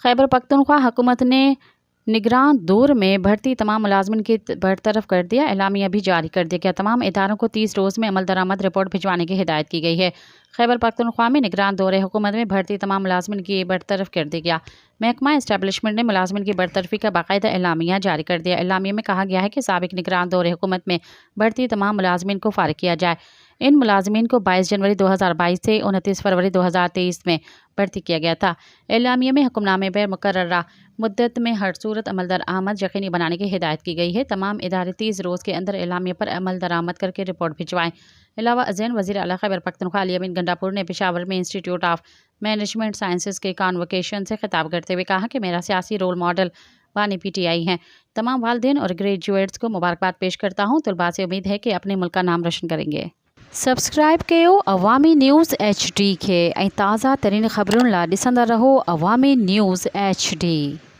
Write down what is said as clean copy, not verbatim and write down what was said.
خیبرپختونخوا حکومت نے نگران دور میں بھرتی تمام ملازمین کی برطرف کر دیا۔ اعلامیہ بھی جاری کر دیا گیا۔ تمام اداروں کو 30 روز میں عمل درآمد رپورٹ بھجوانے کی ہدایت کی گئی ہے۔ خیبرپختونخوا میں نگران دور حکومت میں بھرتی تمام ملازمین کی برطرف کر دی گیا۔ محکمہ اسٹیبلشمنٹ نے ملازمین کی برطرفی کا باقاعدہ اعلامیہ جاری کر دیا۔ اعلامیہ میں کہا گیا ہے کہ سابق نگران دور حکومت میں بھرتی تمام ملازمین کو فارغ کیا جائے۔ ان ملازمین کو 22 جنوری 2022 سے 29 فروری 2023 میں بھرتی کیا گیا تھا۔ اعلامیہ میں حکم نامے پر مقررہ مدت میں ہر صورت عمل درآمد یقینی بنانے کی ہدایت کی گئی ہے۔ تمام ادارے 30 روز کے اندر اعلامیہ پر عمل درآمد کر کے رپورٹ بھجوائیں۔ علاوہ ازیں وزیر اعلیٰ خیبرپختونخوا اعلیامین گنڈاپور نے پشاور میں institute of management sciences کے کانوکیشن سے خطاب کرتے ہوئے کہا کہ میرا سیاسی رول ماڈل وانی پی ٹی آئی ہیں۔ تمام والدین اور گریجویٹس کو مبارکباد پیش کرتا ہوں۔ طلباء سے امید ہے کہ اپنے ملک کا نام روشن کریں گے۔ سبسکرائب کیو عوامی نیوز HD کے تازہ ترین خبروں لا ڈسندا رہو عوامی نیوز HD۔